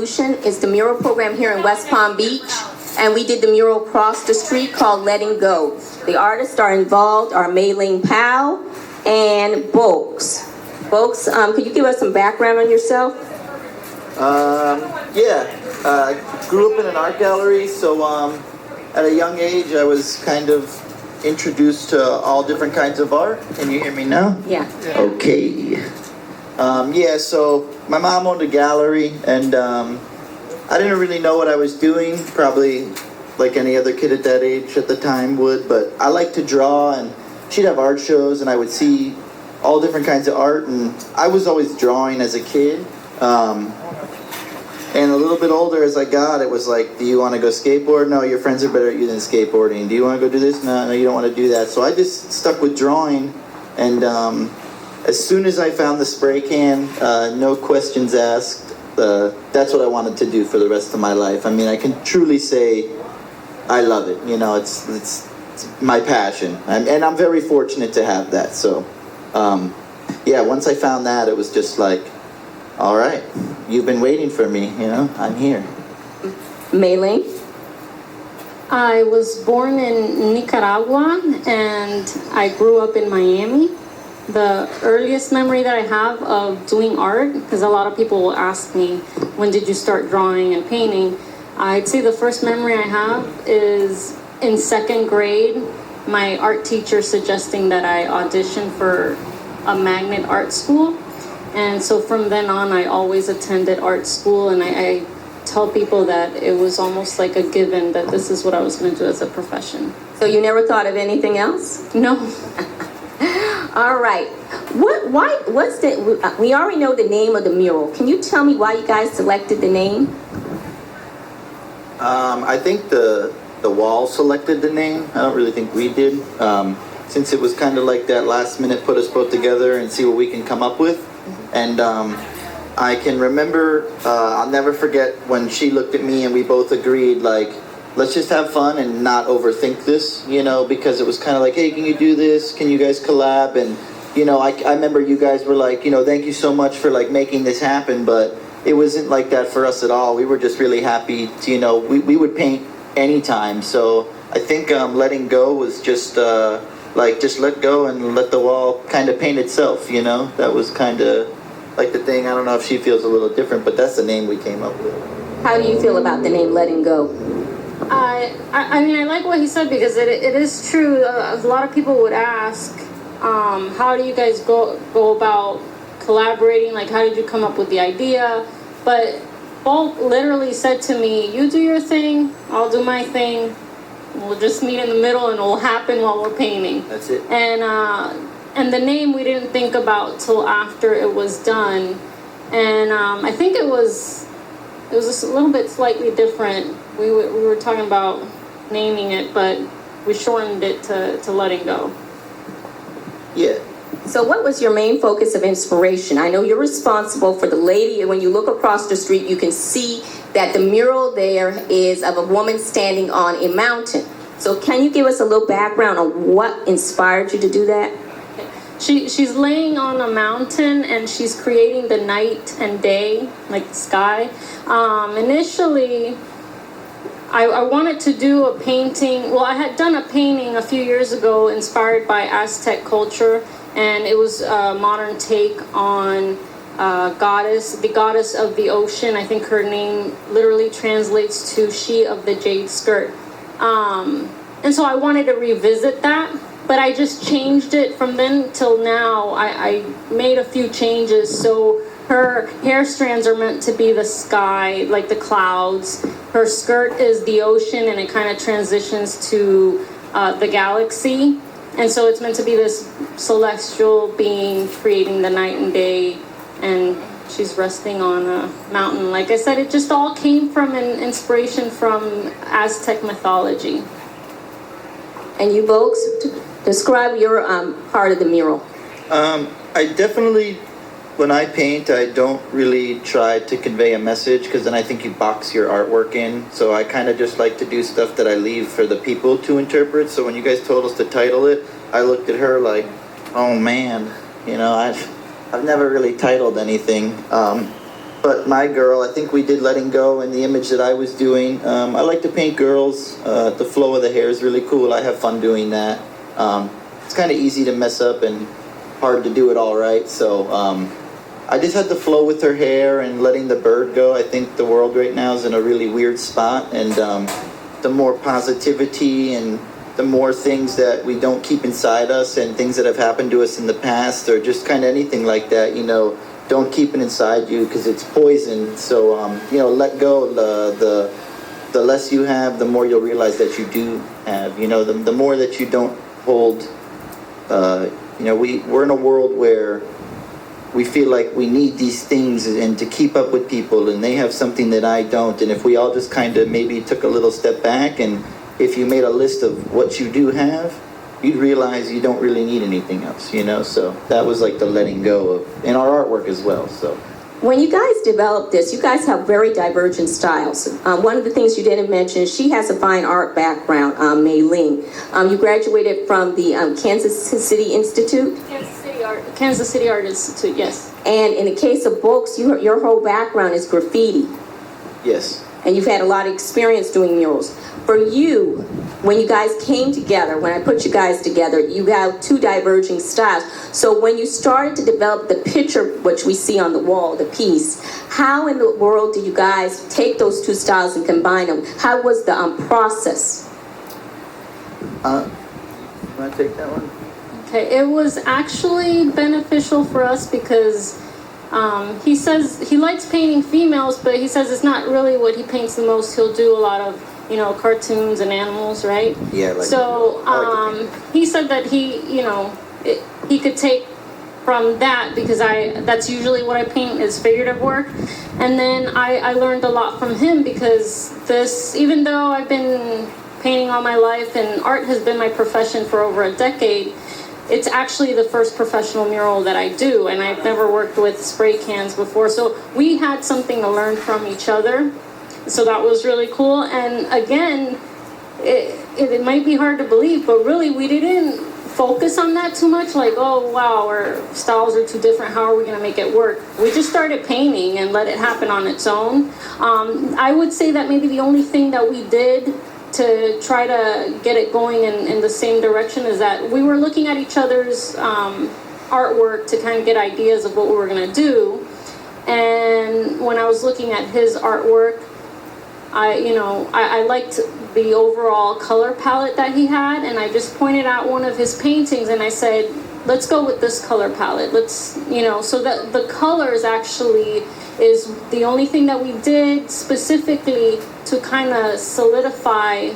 Revolution. It's the mural program here in West Palm Beach. And we did the mural across the street called Letting Go. The artists are involved are Mei-Ling Powell and Bolks. Bolks, could you give us some background on yourself? Grew up in an art gallery, so at a young age I was kind of introduced to all different kinds of art. Can you hear me now? Yeah. Okay. So my mom owned a gallery, and I didn't really know what I was doing, probably like any other kid at that age at the time would, but I liked to draw, and she'd have art shows, and I would see all different kinds of art, and I was always drawing as a kid. And a little bit older as I got, it was like, do you want to go skateboard? No, your friends are better at you than skateboarding. Do you want to go do this? No, you don't want to do that. So I just stuck with drawing, and as soon as I found the spray can, no questions asked, that's what I wanted to do for the rest of my life. I mean, I can truly say I love it. You know, it's my passion, and I'm very fortunate to have that. So, once I found that, it was just like, all right, you've been waiting for me, you know, I'm here. Mei-Ling? I was born in Nicaragua, and I grew up in Miami. The earliest memory that I have of doing art, because a lot of people will ask me, when did you start drawing and painting? I'd say the first memory I have is in second grade, my art teacher suggesting that I audition for a magnet art school. And so from then on, I always attended art school, and I tell people that it was almost like a given that this is what I was going to do as a profession. So you never thought of anything else? No. All right. We already know the name of the mural. Can you tell me why you guys selected the name? I think the wall selected the name. I don't really think we did. Since it was kind of like that last minute put us both together and see what we can come up with. And I can remember, I'll never forget when she looked at me and we both agreed, like, let's just have fun and not overthink this, you know, because it was kind of like, hey, can you do this? Can you guys collab? And, you know, I remember you guys were like, you know, thank you so much for, like, making this happen, but it wasn't like that for us at all. We were just really happy to, you know, we would paint anytime. So I think letting go was just, just let go and let the wall kind of paint itself, you know? That was kind of like the thing. I don't know if she feels a little different, but that's the name we came up with. How do you feel about the name Letting Go? I mean, I like what he said, because it is true. A lot of people would ask, how do you guys go about collaborating? Like, how did you come up with the idea? But Bulk literally said to me, you do your thing, I'll do my thing. We'll just meet in the middle, and it'll happen while we're painting. That's it. And the name we didn't think about till after it was done. And I think it was just a little bit slightly different. We were talking about naming it, but we shortened it to Letting Go. Yeah. So what was your main focus of inspiration? I know you're responsible for the lady. When you look across the street, you can see that the mural there is of a woman standing on a mountain. So can you give us a little background on what inspired you to do that? She's laying on a mountain, and she's creating the night and day, like the sky. Initially, I wanted to do a painting. Well, I had done a painting a few years ago inspired by Aztec culture, and it was a modern take on the goddess of the ocean. I think her name literally translates to she of the jade skirt. And so I wanted to revisit that, but I just changed it from then till now. I made a few changes. So her hair strands are meant to be the sky, like the clouds. Her skirt is the ocean, and it kind of transitions to the galaxy. And so it's meant to be this celestial being creating the night and day, and she's resting on a mountain. Like I said, it just all came from an inspiration from Aztec mythology. And you folks, describe your part of the mural. I definitely, when I paint, I don't really try to convey a message, because then I think you box your artwork in. So I kind of just like to do stuff that I leave for the people to interpret. So when you guys told us to title it, I looked at her like, oh man, you know, I've never really titled anything. But my girl, I think we did Letting Go in the image that I was doing. I like to paint girls. The flow of the hair is really cool. I have fun doing that. It's kind of easy to mess up and hard to do it all right. So I just had the flow with her hair and letting the bird go. I think the world right now is in a really weird spot, and the more positivity and the more things that we don't keep inside us and things that have happened to us in the past or just kind of anything like that, you know, don't keep it inside you because it's poison. So, you know, let go. The less you have, the more you'll realize that you do have. You know, the more that you don't hold. You know, we're in a world where we feel like we need these things and to keep up with people, and they have something that I don't. And if we all just kind of maybe took a little step back, and if you made a list of what you do have, you'd realize you don't really need anything else, you know? So that was like the letting go of, in our artwork as well, so. When you guys developed this, you guys have very divergent styles. One of the things you didn't mention, she has a fine art background, Mei Ling. You graduated from the Kansas City Institute. Kansas City Art Institute, yes. And in the case of books, your whole background is graffiti. Yes. And you've had a lot of experience doing murals. For you, when you guys came together, when I put you guys together, you have two diverging styles. So when you started to develop the picture, which we see on the wall, the piece, how in the world do you guys take those two styles and combine them? How was the process? You want to take that one? Okay, it was actually beneficial for us because he says he likes painting females, but he says it's not really what he paints the most. He'll do a lot of, you know, cartoons and animals, right? Yeah. Like, so he said that he could take from that because that's usually what I paint is figurative work. And then I learned a lot from him because even though I've been painting all my life and art has been my profession for over a decade, it's actually the first professional mural that I do, and I've never worked with spray cans before. So we had something to learn from each other. So that was really cool. And again, it might be hard to believe, but really we didn't focus on that too much. Like, oh, wow, our styles are too different. How are we going to make it work? We just started painting and let it happen on its own. I would say that maybe the only thing that we did to try to get it going in the same direction is that we were looking at each other's artwork to kind of get ideas of what we were going to do. And when I was looking at his artwork, I liked the overall color palette that he had, and I just pointed out one of his paintings and I said, let's go with this color palette. So that the colors actually is the only thing that we did specifically to kind of solidify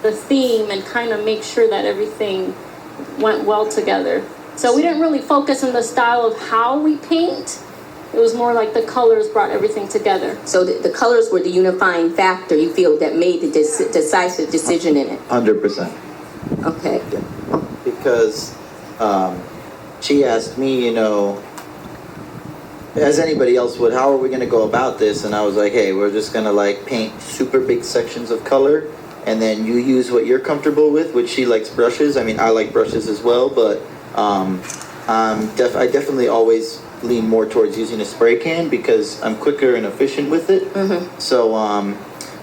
the theme and kind of make sure that everything went well together. So we didn't really focus on the style of how we paint. It was more like the colors brought everything together. So the colors were the unifying factor, you feel, that made the decisive decision in it? 100%. Okay. Yeah. Because she asked me, you know, as anybody else would, how are we going to go about this? And I was like, hey, we're just going to like paint super big sections of color, and then you use what you're comfortable with, which she likes brushes. I mean, I like brushes as well, but I definitely always lean more towards using a spray can because I'm quicker and efficient with it. Mm-hmm. So,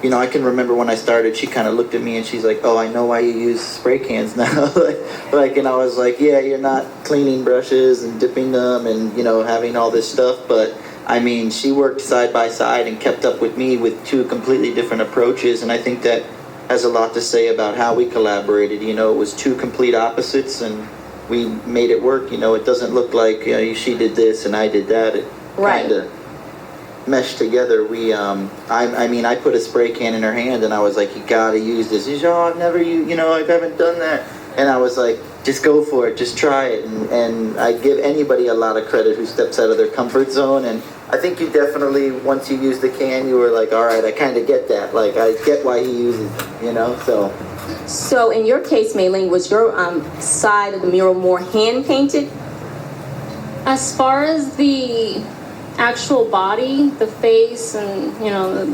you know, I can remember when I started, she kind of looked at me and she's like, oh, I know why you use spray cans now. And I was like, yeah, you're not cleaning brushes and dipping them and, you know, having all this stuff. But I mean, she worked side by side and kept up with me with two completely different approaches. And I think that has a lot to say about how we collaborated. You know, it was two complete opposites and we made it work. You know, it doesn't look like she did this and I did that. It right. kind of meshed together. I put a spray can in her hand and I was like, you gotta use this. She's, oh, I've never I haven't done that. And I was like, just go for it, just try it. And I give anybody a lot of credit who steps out of their comfort zone. And I think you definitely, once you use the can, you were like, all right, I kind of get that. Like, I get why he uses it, you know, so. So in your case, Mei Ling, was your side of the mural more hand-painted? As far as the actual body, the face, and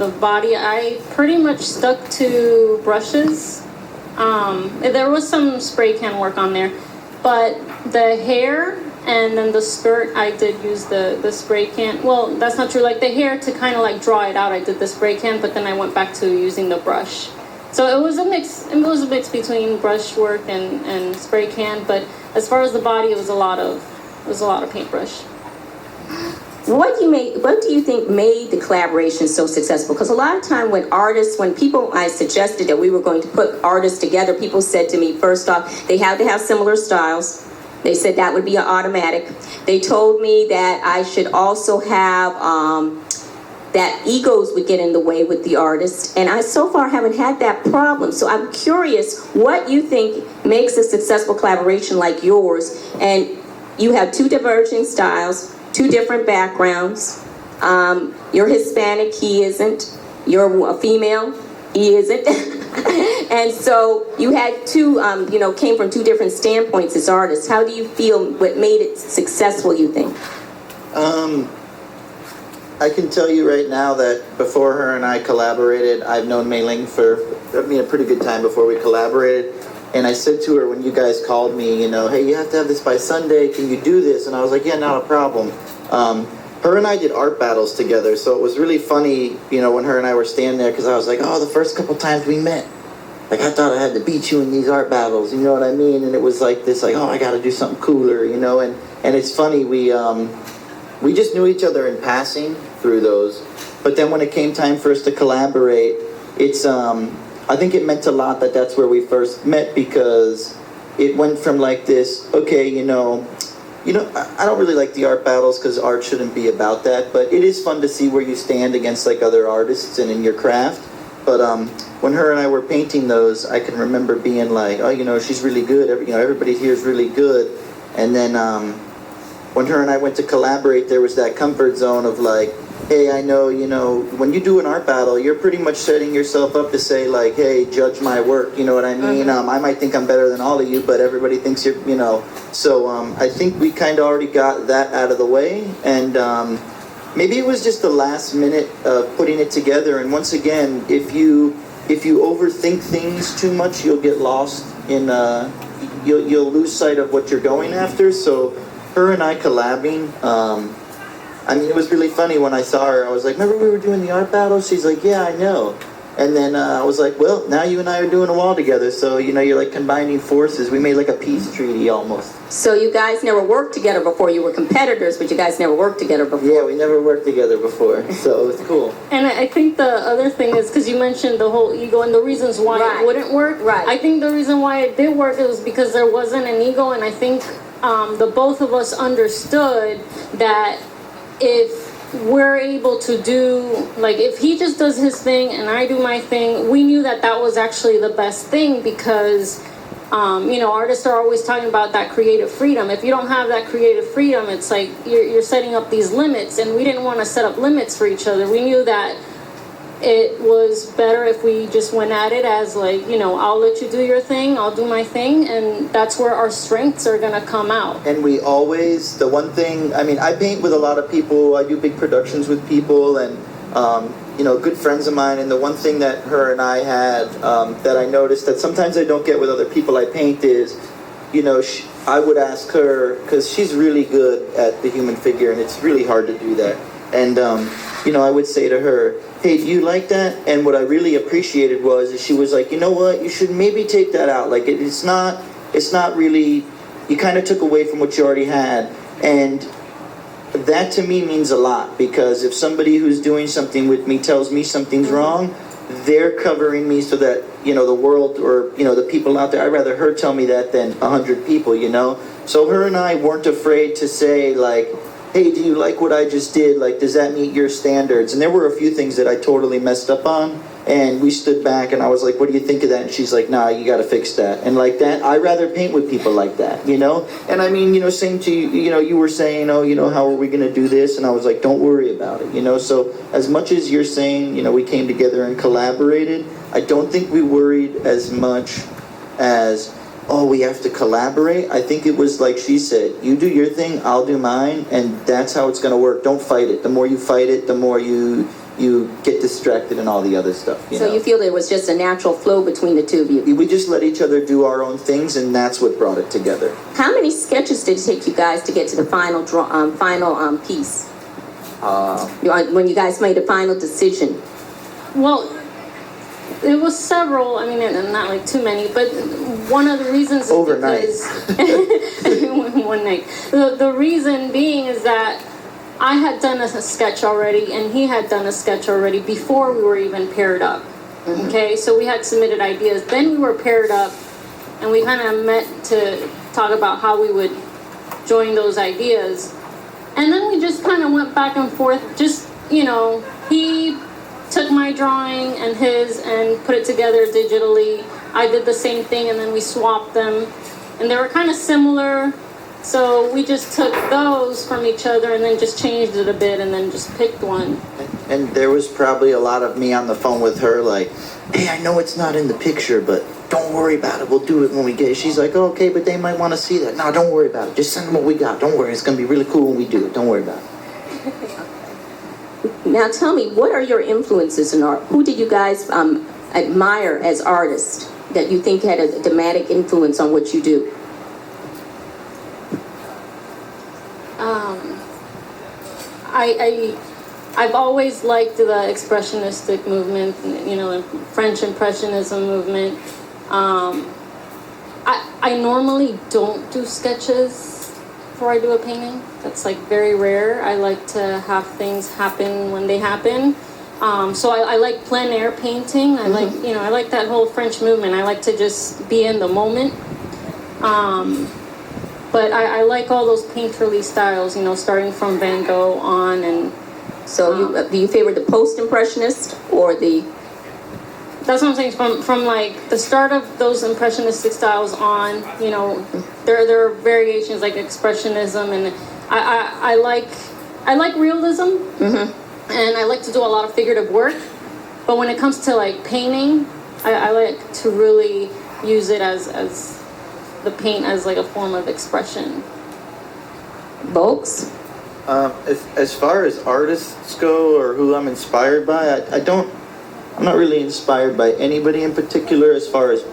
the body, I pretty much stuck to brushes. There was some spray can work on there, but the hair And then the skirt, I did use the spray can. Well, that's not true. Like the hair, to kind of like draw it out, I did the spray can, but then I went back to using the brush. So it was a mix. It was a mix between brush work and spray can. But as far as the body, it was a lot of paintbrush. What do you think made the collaboration so successful? Because a lot of time when I suggested that we were going to put artists together, people said to me, first off, they had to have similar styles. They said that would be an automatic. They told me that I should also have, that egos would get in the way with the artist. And I so far haven't had that problem. So I'm curious what you think makes a successful collaboration like yours. And you have two diverging styles, two different backgrounds. You're Hispanic, he isn't. You're a female, he isn't. And so you had two, came from two different standpoints as artists. How do you feel, what made it successful, you think? I can tell you right now that before her and I collaborated, I've known Mei Ling for, a pretty good time before we collaborated. And I said to her when you guys called me, hey, you have to have this by Sunday. Can you do this? And I was like, yeah, not a problem. Her and I did art battles together, so it was really funny, when her and I were standing there, because I was like, oh, the first couple times we met, like, I thought I had to beat you in these art battles, you know what I mean? And it was like this, like, oh, I got to do something cooler, and it's funny, we just knew each other in passing through those, but then when it came time for us to collaborate, it's, I think it meant a lot that that's where we first met, because it went from like this, okay, I don't really like the art battles because art shouldn't be about that, but it is fun to see where you stand against like other artists and in your craft. But when her and I were painting those, I can remember being like, oh, she's really good. Everybody here is really good. And then when her and I went to collaborate, there was that comfort zone of like, hey, I know, when you do an art battle, you're pretty much setting yourself up to say like, hey, judge my work, you know what I mean? Mm-hmm. I might think I'm better than all of you, but everybody thinks you're, So I think we kind of already got that out of the way, and maybe it was just the last minute of putting it together. And once again, if you overthink things too much, you'll get lost in, you'll lose sight of what you're going after. So her and I collabing, it was really funny when I saw her. I was like, remember we were doing the art battle? She's like, yeah, I know. And then I was like, well, now you and I are doing a wall together. So, you're like combining forces. We made like a peace treaty almost. So you guys never worked together before. You were competitors, but you guys never worked together before. Yeah, we never worked together before. So it's cool. And I think the other thing is, because you mentioned the whole ego and the reasons why it wouldn't work. Right. I think the reason why it did work was because there wasn't an ego. And I think the both of us understood that if we're able to do, like, if he just does his thing and I do my thing, we knew that that was actually the best thing, because artists are always talking about that creative freedom. If you don't have that creative freedom, it's like you're setting up these limits, and we didn't want to set up limits for each other. We knew that it was better if we just went at it as like, I'll let you do your thing, I'll do my thing, and that's where our strengths are gonna come out. And we always, the one thing, I paint with a lot of people, I do big productions with people, and good friends of mine, and the one thing that her and I had that I noticed that sometimes I don't get with other people I paint is, I would ask her, because she's really good at the human figure, and it's really hard to do that, and I would say to her, hey, do you like that? And what I really appreciated was she was like, you know what, you should maybe take that out. Like, it's not really, you kind of took away from what you already had. And that to me means a lot, because if somebody who's doing something with me tells me something's wrong, they're covering me so that, the world or, the people out there, I'd rather her tell me that than 100 people, So her and I weren't afraid to say, like, hey, do you like what I just did? Like, does that meet your standards? And there were a few things that I totally messed up on, and we stood back, and I was like, what do you think of that? And she's like, nah, you got to fix that. And like that, I'd rather paint with people like that, And same to you, you were saying, how are we going to do this? And I was like, don't worry about it, So as much as you're saying, we came together and collaborated, I don't think we worried as much as, oh, we have to collaborate. I think it was like she said, you do your thing, I'll do mine, and that's how it's going to work. Don't fight it. The more you fight it, the more you you get distracted in all the other stuff. You So know? you feel there was just a natural flow between the two of you. We just let each other do our own things, and that's what brought it together. How many sketches did it take you guys to get to the final piece? When you guys made a final decision? Well, it was several. I mean, and not like too many, but one of the reasons is Overnight. because one night. The reason being is that I had done a sketch already, and he had done a sketch already before we were even paired up. Okay, so we had submitted ideas. Then we were paired up, and we kind of met to talk about how we would join those ideas. And then we just kind of went back and forth. Just, you know, he took my drawing and his and put it together digitally. I did the same thing, and then we swapped them. And they were kind of similar. So we just took those from each other and then just changed it a bit and then just picked one. And there was probably a lot of me on the phone with her, like, hey, I know it's not in the picture, but don't worry about it. We'll do it when we get it. She's like, oh, okay, but they might want to see that. No, don't worry about it. Just send them what we got. Don't worry. It's going to be really cool when we do it. Don't worry about it. Now tell me, what are your influences in art? Who did you guys admire as artists that you think had a dramatic influence on what you do? I've always liked the expressionistic movement, you know, the French Impressionism movement. I normally don't do sketches before I do a painting. That's like very rare. I like to have things happen when they happen. So I like plein air painting. I like, you know, I like that whole French movement. I like to just be in the moment. But I like all those painterly styles, you know, starting from Van Gogh on. And So do you favor the post-impressionist or the... that's what I'm saying, from like the start of those impressionistic styles on, you know, there are variations like expressionism, and I like realism, and I like to do a lot of figurative work. But when it comes to like painting, I like to really use it as the paint as like a form of expression. Folks? As far as artists go or who I'm inspired by, I'm not really inspired by anybody in particular as far as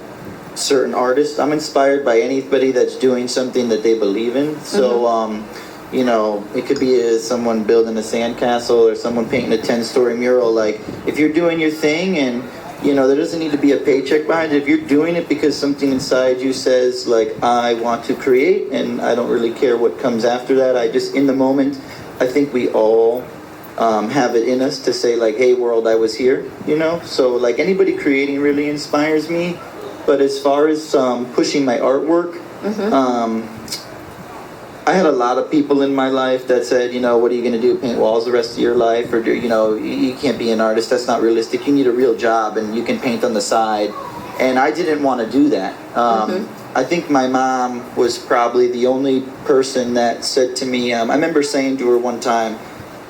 certain artists. I'm inspired by anybody that's doing something that they believe in. So, you know, it could be someone building a sandcastle or someone painting a 10-story mural. Like, if you're doing your thing and, you know, there doesn't need to be a paycheck behind it. If you're doing it because something inside you says, like, I want to create and I don't really care what comes after that. I just, in the moment, I think we all have it in us to say, like, hey, world, I was here, you know? So, like, anybody creating really inspires me. But as far as pushing my artwork, I had a lot of people in my life that said, you know, what are you going to do, paint walls the rest of your life? Or, you know, you can't be an artist. That's not realistic. You need a real job and you can paint on the side. And I didn't want to do that. I think my mom was probably the only person that said to me, I remember saying to her one time,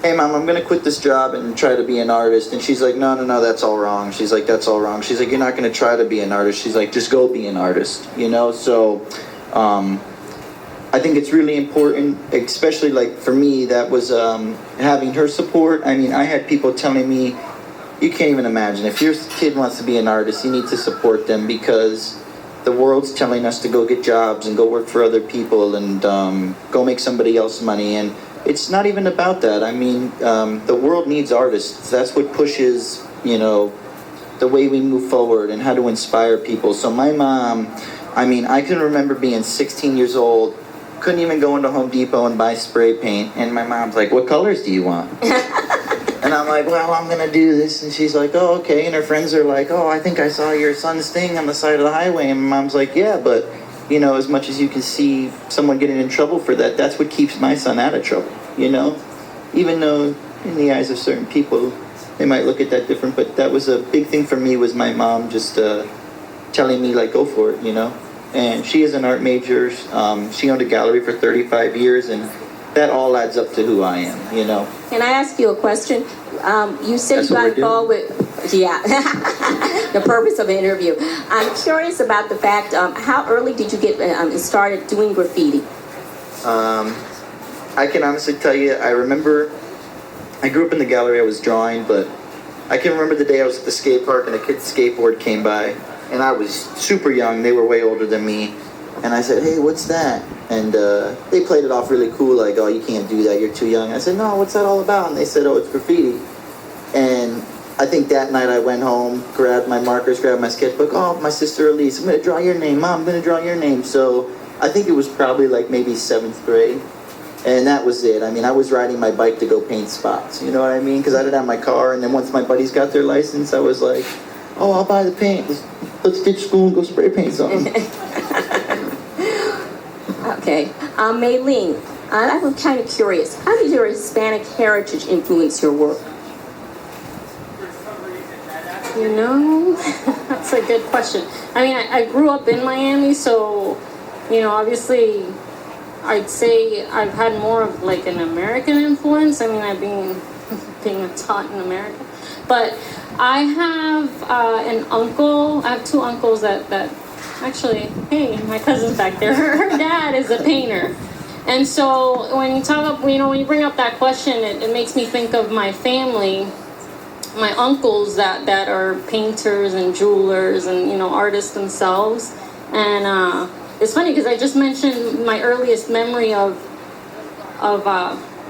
hey, Mom, I'm going to quit this job and try to be an artist. And she's like, no, that's all wrong. She's like, that's all wrong. She's like, you're not going to try to be an artist. She's like, just go be an artist, you know? So I think it's really important, especially like for me, that was having her support. I mean, I had people telling me, you can't even imagine, if your kid wants to be an artist, you need to support them because the world's telling us to go get jobs and go work for other people and go make somebody else money. And it's not even about that. I mean, the world needs artists. That's what pushes, you know, the way we move forward and how to inspire people. So my mom, I mean, I can remember being 16 years old, couldn't even go into Home Depot and buy spray paint. And my mom's like, what colors do you want? And I'm like, well, I'm going to do this. And she's like, oh, okay. And her friends are like, oh, I think I saw your son's thing on the side of the highway. And my mom's like, yeah, but, you know, as much as you can see someone getting in trouble for that, that's what keeps my son out of trouble, you know? Even though in the eyes of certain people, they might look at that different. But that was a big thing for me, was my mom just telling me, like, go for it, you know? And she is an art major. She owned a gallery for 35 years, and that all adds up to who I am, you know? Can I ask you a question? You said That's you what got we're involved with, yeah, the purpose of the interview. I'm curious about the fact, how early did you get started doing graffiti? I can honestly tell you, I remember, I grew up in the gallery, I was drawing, but I can remember the day I was at the skate park and a kid's skateboard came by, and I was super young. They were way older than me. And I said, hey, what's that? And they played it off really cool, like, oh, you can't do that, you're too young. I said, no, what's that all about? And they said, oh, it's graffiti. And I think that night I went home, grabbed my markers, grabbed my sketchbook. Oh, my sister Elise, I'm going to draw your name. Mom, I'm going to draw your name. So I think it was probably like maybe 7th grade. And that was it. I mean, I was riding my bike to go paint spots. You know what I mean? Because I didn't have my car. And then once my buddies got their license, I was like, oh, I'll buy the paint. Let's ditch school and go spray paint something. Okay. Maylene, I'm kind of curious. How did your Hispanic heritage influence your work? You know, that's a good question. I mean, I grew up in Miami, so, you know, obviously, I'd say I've had more of like an American influence. I mean, I've been being taught in America. But I have an uncle, I have 2 uncles that actually, hey, my cousin's back there. Her dad is a painter. And so when you talk up, you know, when you bring up that question, it makes me think of my family, my uncles that are painters and jewelers and, you know, artists themselves. And it's funny because I just mentioned my earliest memory of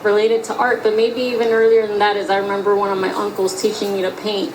related to art, but maybe even earlier than that is I remember one of my uncles teaching me to paint.